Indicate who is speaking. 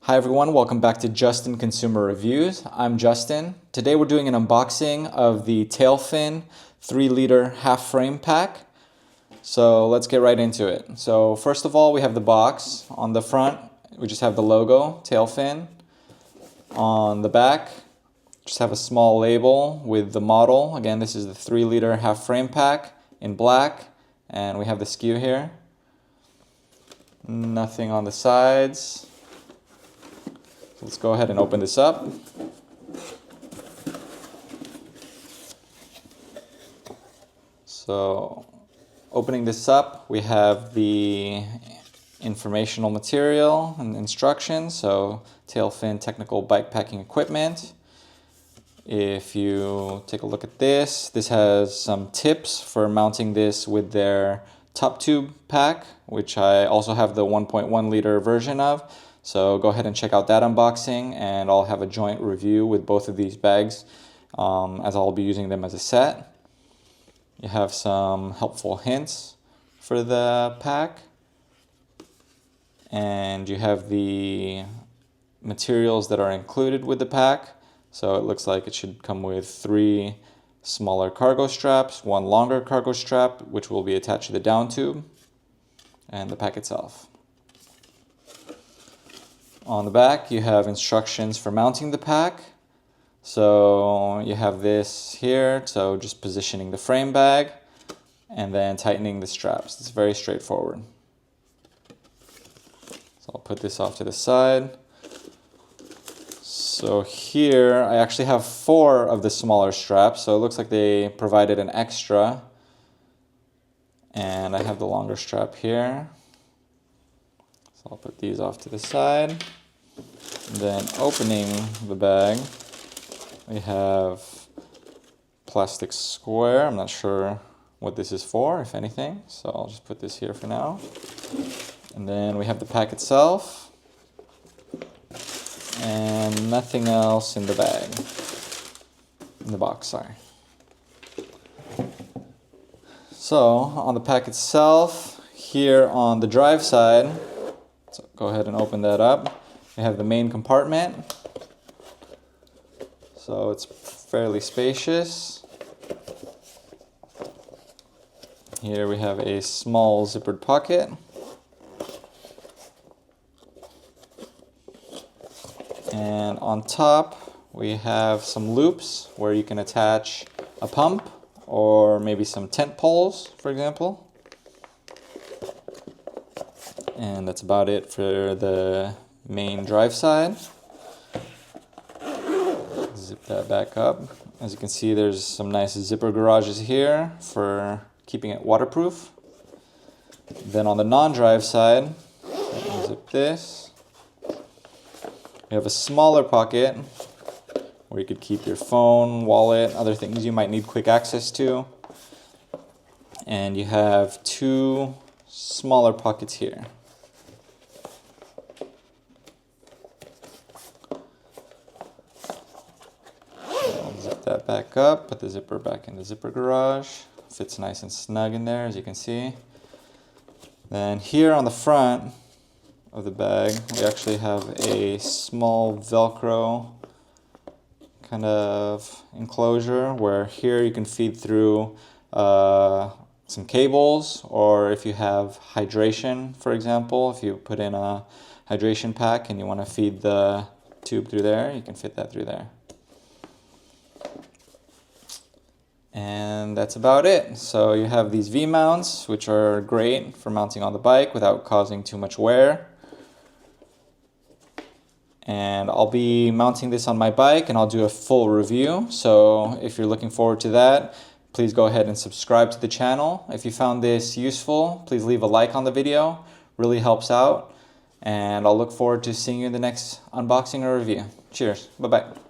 Speaker 1: Hi everyone, welcome back to Justin Consumer Reviews. I'm Justin. Today we're doing an unboxing of the Tailfin 3-liter half frame pack. So let's get right into it. So first of all, we have the box. On the front, we just have the logo, Tailfin. On the back, just have a small label with the model. Again, this is the 3-liter half frame pack in black, and we have the SKU here. Nothing on the sides. Let's go ahead and open this up. So, opening this up, we have the informational material and instructions. So, Tailfin technical bike packing equipment. If you take a look at this, this has some tips for mounting this with their top tube pack, which I also have the 1.1 liter version of. So go ahead and check out that unboxing, and I'll have a joint review with both of these bags as I'll be using them as a set. You have some helpful hints for the pack, and you have the materials that are included with the pack. So it looks like it should come with 3 smaller cargo straps, 1 longer cargo strap, which will be attached to the down tube, and the pack itself. On the back, you have instructions for mounting the pack. So you have this here, so just positioning the frame bag and then tightening the straps. It's very straightforward. So I'll put this off to the side. So here, I actually have 4 of the smaller straps, so it looks like they provided an extra. And I have the longer strap here. So I'll put these off to the side. And then opening the bag, we have plastic square. I'm not sure what this is for, if anything, so I'll just put this here for now. And then we have the pack itself, and nothing else in the bag, in the box, sorry. So on the pack itself, here on the drive side, so go ahead and open that up. We have the main compartment, so it's fairly spacious. Here we have a small zippered pocket. And on top, we have some loops where you can attach a pump or maybe some tent poles, for example. And that's about it for the main drive side. Zip that back up. As you can see, there's some nice zipper garages here for keeping it waterproof. Then on the non-drive side, zip this. You have a smaller pocket where you could keep your phone, wallet, other things you might need quick access to. And you have 2 smaller pockets here. Zip that back up, put the zipper back in the zipper garage. Fits nice and snug in there, as you can see. Then here on the front of the bag, we actually have a small Velcro kind of enclosure where here you can feed through some cables, or if you have hydration, for example, if you put in a hydration pack and you want to feed the tube through there, you can fit that through there. And that's about it. So you have these V-mounts, which are great for mounting on the bike without causing too much wear. And I'll be mounting this on my bike, and I'll do a full review. So if you're looking forward to that, please go ahead and subscribe to the channel. If you found this useful, please leave a like on the video. Really helps out. And I'll look forward to seeing you in the next unboxing or review. Cheers. Bye-bye.